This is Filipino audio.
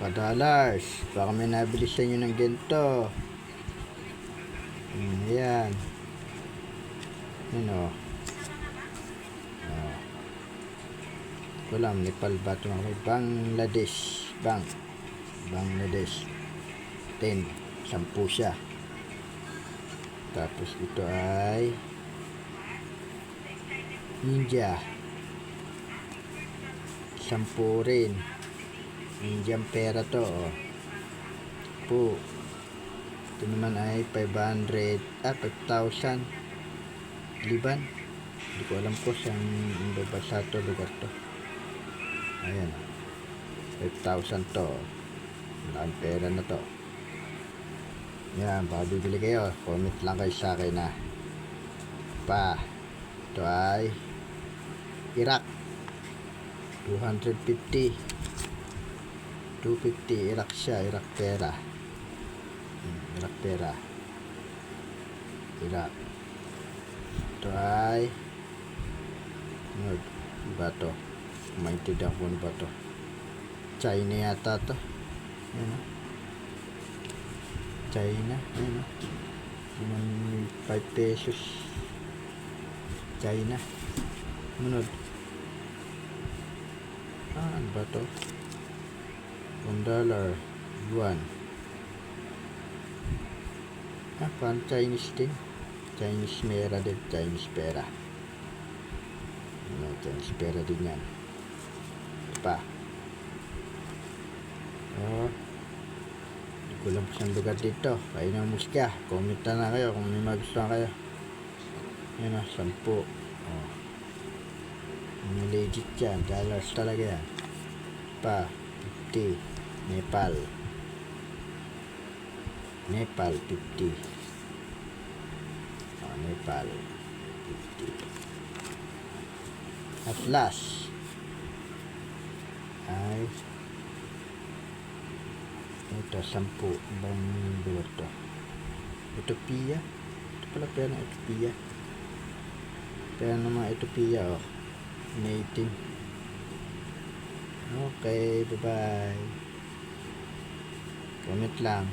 $1. Baka may nabili sa inyo ng ganito. Ayan. Yan o. Walang Nepal ba ito? Bangladesh. Bangladesh. 10 siya. Tapos ito ay India. 10 rin. Indian pera to. Po. Ito naman ay 500. 5,000. Liban. Hindi ko alam po saan babasa to lugar to. Ayan. 5,000 to. Malaking pera na to. Yan, baka bibili kayo. Comment lang kayo sa akin na. Ito ay Iraq. 250. Iraq siya. Iraq pera. Iraq. Ito ay ano ba to? Maintindihan ko ano ba to? China yata to. Ayan o. China. Ayan o. 5 pesos. China. Munod. Ano ba to? $1. Yuan. Parang Chinese din. Chinese pera din. Chinese pera. Chinese pera din yan. Pa. Hindi ko lang saan lugar dito. Kayo ng musika. Comment na kayo kung may magustuhan kayo. Yan o. 10. May legit yan. Dollars talaga yan. Pa. 50. Nepal 50. Nepal 50. Atlas ay ito 10. Ibang lugar to. Ethiopia. Ito pala pera ng Ethiopia. Pera ng mga Ethiopia o. 18. Okay, bye bye. Comment lang.